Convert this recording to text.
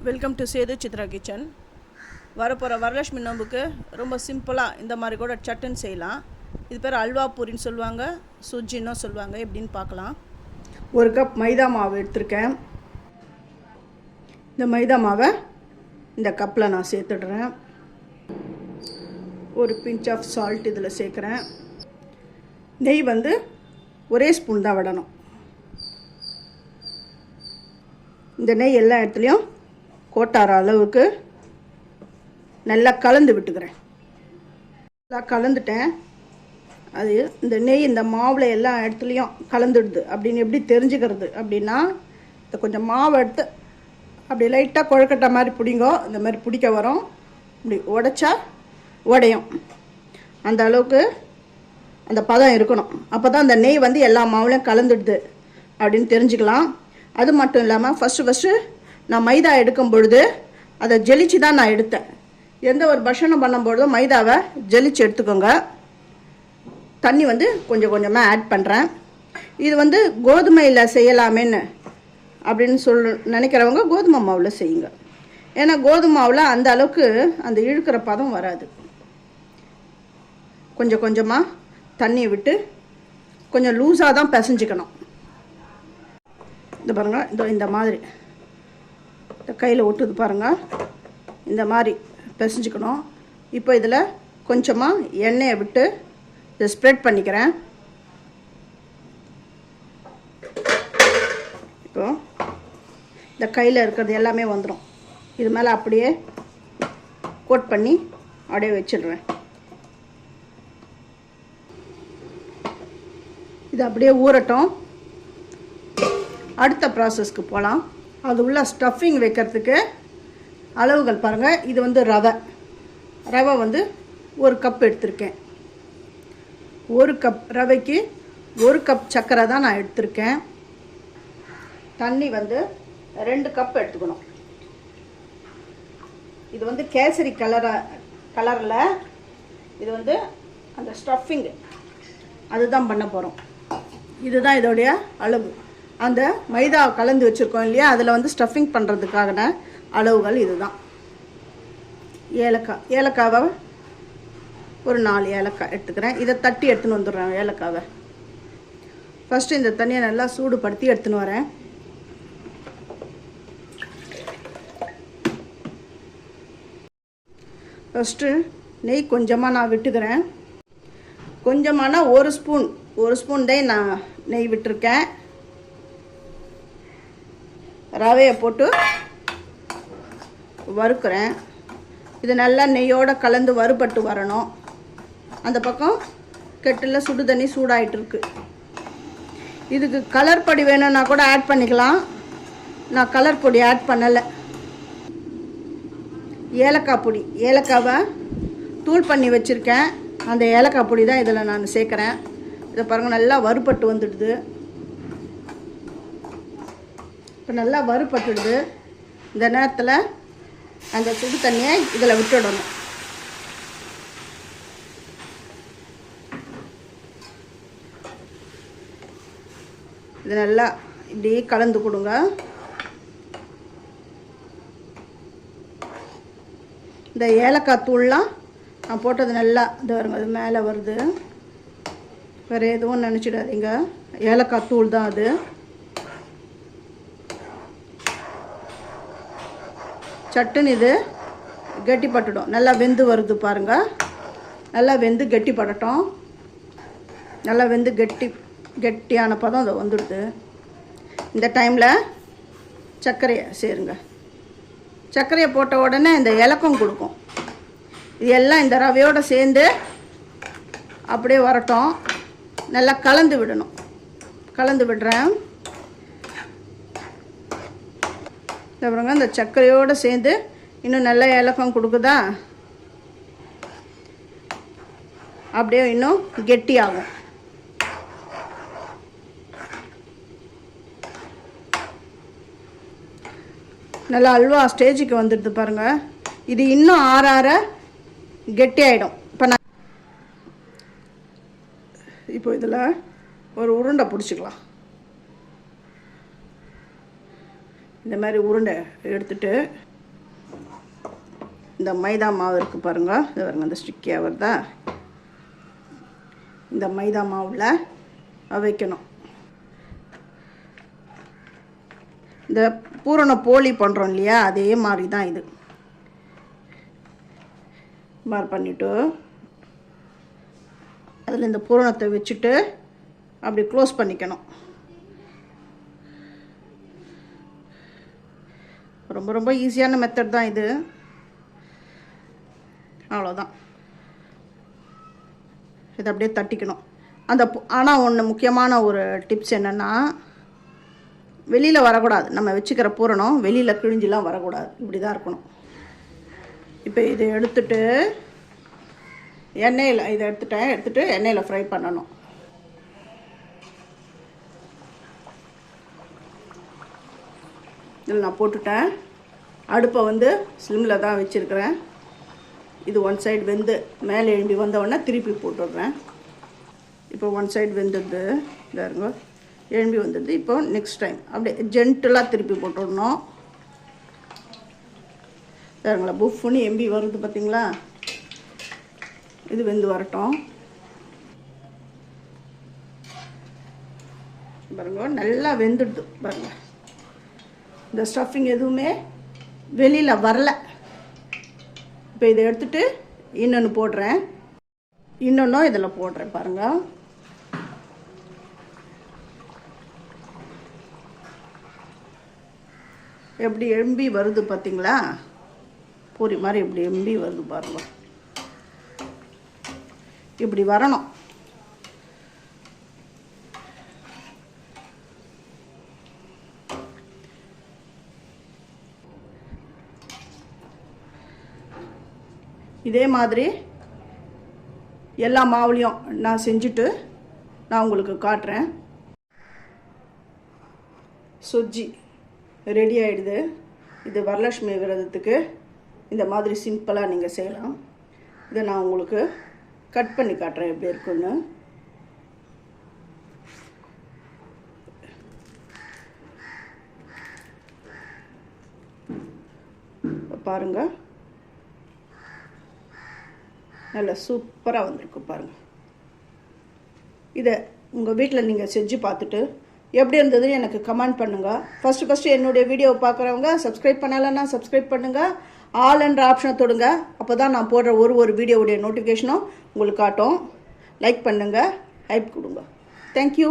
Welcome to Sethu Chitra kitchen. வரப்போகிற வரலட்சுமி நோம்புக்கு ரொம்ப சிம்பிளாக இந்த மாதிரி கூட சட்டுன்னு செய்யலாம். இது பேர் அல்வா பூரின்னு சொல்லுவாங்க, சுஜின்னு சொல்லுவாங்க. எப்படின்னு பார்க்கலாம். ஒரு கப் மைதா மாவு எடுத்திருக்கேன். இந்த மைதா மாவை இந்த கப்பில் நான் சேர்த்துடுறேன். ஒரு பிஞ்ச் ஆஃப் சால்ட் இதில் சேர்க்குறேன். நெய் வந்து ஒரே ஸ்பூன் தான் விடணும். இந்த நெய் எல்லா இடத்துலையும் கோட்டார அளவுக்கு நல்லா கலந்து விட்டுக்கிறேன். நல்லா கலந்துட்டேன். அது இந்த நெய் இந்த மாவில் எல்லா இடத்துலையும் கலந்துடுது அப்படின்னு எப்படி தெரிஞ்சுக்கிறது அப்படின்னா, இந்த கொஞ்சம் மாவு எடுத்து அப்படி லைட்டாக குழக்கட்டை மாதிரி பிடிங்கோ. இந்த மாதிரி பிடிக்க வரும். இப்படி உடைச்சா உடையும். அந்த அளவுக்கு அந்த பதம் இருக்கணும். அப்போ தான் அந்த நெய் வந்து எல்லா மாவுலையும் கலந்துடுது அப்படின்னு தெரிஞ்சுக்கலாம். அது மட்டும் இல்லாமல் ஃபஸ்ட்டு நான் மைதா எடுக்கும் பொழுது அதை ஜெலிச்சு தான் நான் எடுத்தேன். எந்த ஒரு பஷனம் பண்ணும்பொழுதும் மைதாவை ஜெலிச்சு எடுத்துக்கோங்க. தண்ணி வந்து கொஞ்சம் கொஞ்சமாக ஆட் பண்ணுறேன். இது வந்து கோதுமையில் செய்யலாமேன்னு அப்படின்னு நினைக்கிறவங்க கோதுமை மாவில் செய்யுங்க. ஏன்னா கோதுமை மாவில் அந்த அளவுக்கு அந்த இழுக்கிற பதம் வராது. கொஞ்சம் கொஞ்சமாக தண்ணியை விட்டு கொஞ்சம் லூஸாக தான் பிசைஞ்சிக்கணும். இந்த பாருங்கள், இந்த மாதிரி இந்த கையில் ஒட்டுது பாருங்கள். இந்த மாதிரி பிசைஞ்சிக்கணும். இப்போ இதில் கொஞ்சமாக எண்ணெயை விட்டு இதை ஸ்ப்ரெட் பண்ணிக்கிறேன். இப்போ இந்த கையில் இருக்கிறது எல்லாமே வந்துடும். இது மேலே அப்படியே கோட் பண்ணி அப்படியே வச்சிடுறேன். இது அப்படியே ஊறட்டும். அடுத்த ப்ராசஸ்க்கு போகலாம். அது உள்ள ஸ்டஃபிங் வைக்கிறதுக்கு அளவுகள் பாருங்கள். இது வந்து ரவை வந்து ஒரு கப் எடுத்திருக்கேன். ஒரு கப் ரவைக்கு ஒரு கப் சர்க்கரை தான் நான் எடுத்திருக்கேன். தண்ணி வந்து 2 கப் எடுத்துக்கணும். இது வந்து கேசரி கலரில் இது வந்து அந்த ஸ்டஃபிங் அதுதான் பண்ண போகிறோம். இதுதான் இதோடைய அளவு. அந்த மைதா கலந்து வச்சுருக்கோம் இல்லையா, அதில் வந்து ஸ்டஃபிங் பண்ணுறதுக்கான அளவுகள் இதுதான். ஏலக்காவை ஒரு 4 ஏலக்காய் எடுத்துக்கிறேன். இதை தட்டி எடுத்துன்னு வந்துடுறேன். ஏலக்காவை ஃபஸ்ட்டு இந்த தண்ணியை நல்லா சூடுபடுத்தி எடுத்துன்னு வரேன். ஃபஸ்ட்டு நெய் கொஞ்சமாக நான் விட்டுக்கிறேன். கொஞ்சமான ஒரு ஸ்பூன் தான் நான் நெய் விட்டுருக்கேன். ரவையை போட்டு வறுக்கிறேன். இது நல்லா நெய்யோடு கலந்து வறுபட்டு வரணும். அந்த பக்கம் கெட்டில் சுடு தண்ணி சூடாகிட்டுருக்கு. இதுக்கு கலர் பொடி வேணும்னா கூட ஆட் பண்ணிக்கலாம். நான் கலர் பொடி ஆட் பண்ணலை. ஏலக்காய் பொடி, ஏலக்காவை தூள் பண்ணி வச்சுருக்கேன். அந்த ஏலக்காய் பொடி தான் இதில் நான் சேர்க்குறேன். இதை பாருங்கள், நல்லா வறுபட்டு வந்துடுது. இப்போ நல்லா வறுபட்டுடுது. இந்த நேரத்தில் அந்த சுடு தண்ணியை இதில் விட்டுடணும். இது நல்லா இப்படி கலந்து கொடுங்க. இந்த ஏலக்காய் தூள்லாம் நான் போட்டது நல்லா இது வருங்க, அது மேலே வருது. வேறு எதுவும் நினச்சிடாதீங்க, ஏலக்காய் தூள் தான் அது. சட்டுன்னு இது கெட்டிப்பட்டுடும். நல்லா வெந்து வருது பாருங்கள். நல்லா வெந்து கெட்டிப்படட்டும். நல்லா வெந்து கெட்டியான பதம் அது வந்துடுது. இந்த டைமில் சர்க்கரையை சேருங்க. சர்க்கரையை போட்ட உடனே இந்த இலக்கம் கொடுக்கும். இது எல்லாம் இந்த ரவையோடு சேர்ந்து அப்படியே வரட்டும். நல்லா கலந்து விடணும். கலந்து விடுறேன். அப்புறங்க இந்த சர்க்கரையோடு சேர்ந்து இன்னும் நல்ல இலக்கம் கொடுக்குதா, அப்படியே இன்னும் கெட்டியாகும். நல்லா அல்வா ஸ்டேஜுக்கு வந்துடுது பாருங்கள். இது இன்னும் ஆற கெட்டி ஆகிடும். இப்போ இதில் ஒரு உருண்டை பிடிச்சிக்கலாம். இந்த மாதிரி உருண்டை எடுத்துட்டு இந்த மைதா மாவு இருக்குது பாருங்கள், இது பாருங்கள் இந்த ஸ்டிக்கியாக வருதா, இந்த மைதா மாவில் வைக்கணும். இந்த பூரண போலி பண்ணுறோம் இல்லையா, அதே மாதிரி தான் இது மாதிரி பண்ணிவிட்டு அதில் இந்த பூரணத்தை வச்சுட்டு அப்படி க்ளோஸ் பண்ணிக்கணும். ரொம்ப ரொம்ப ஈஸியான மெத்தட் தான் இது, அவ்வளோதான். இதை அப்படியே தட்டிக்கணும். ஆனால் ஒன்று முக்கியமான ஒரு டிப்ஸ் என்னென்னா, வெளியில் வரக்கூடாது. நம்ம வச்சுக்கிற பூரணம் வெளியில் கிழிஞ்செலாம் வரக்கூடாது, இப்படி தான் இருக்கணும். இப்போ இதை எடுத்துட்டு எண்ணெயில் எடுத்துட்டு எண்ணெயில் ஃப்ரை பண்ணணும். இதில் நான் போட்டுட்டேன். அடுப்பை வந்து ஸ்லிம்மில் தான் வச்சுருக்கிறேன். இது ஒன் சைடு வெந்து மேலே எழும்பி வந்தவுடனே திருப்பி போட்டுடுறேன். இப்போ ஒன் சைடு வெந்துடுது, பாருங்க எழும்பி வந்துடுது. இப்போ நெக்ஸ்ட் டைம் அப்படியே ஜென்டலாக திருப்பி போட்டுடணும். பாருங்களா புஃப்னு எம்பி வருது பார்த்தீங்களா. இது வெந்து வரட்டும். பாருங்க நல்லா வெந்துடுது பாருங்க. இந்த ஸ்டஃபிங் எதுவுமே வெளியில் வரல. இப்போ இதை எடுத்துட்டு இன்னொன்று போடுறேன். இன்னொன்றும் இதில் போடுறேன் பாருங்கள். எப்படி எம்பி வருது பார்த்தீங்களா, பூரி மாதிரி எப்படி எம்பி வருது பாருங்க. இப்படி வரணும். இதே மாதிரி எல்லா மாவுலையும் நான் செஞ்சுட்டு நான் உங்களுக்கு காட்டுறேன். சுஜ்ஜி ரெடி ஆகிடுது. இது வரலட்சுமி விரதத்துக்கு இந்த மாதிரி சிம்பிளாக நீங்கள் செய்யலாம். இதை நான் உங்களுக்கு கட் பண்ணி காட்டுறேன் எப்படி இருக்குன்னு. பாருங்கள், நல்லா சூப்பராக வந்திருக்கு பாருங்கள். இதை உங்கள் வீட்டில் நீங்கள் செஞ்சு பார்த்துட்டு எப்படி இருந்தது எனக்கு கமெண்ட் பண்ணுங்கள். ஃபஸ்ட்டு என்னுடைய வீடியோவை பார்க்குறவங்க சப்ஸ்கிரைப் பண்ணலைன்னா சப்ஸ்கிரைப் பண்ணுங்கள். ஆல் என்ற ஆப்ஷனை தொடுங்க. அப்போ தான் நான் போடுற ஒரு வீடியோவுடைய நோட்டிஃபிகேஷனும் உங்களுக்கு காட்டும். லைக் பண்ணுங்கள், ஹைப் கொடுங்க. தேங்க்யூ.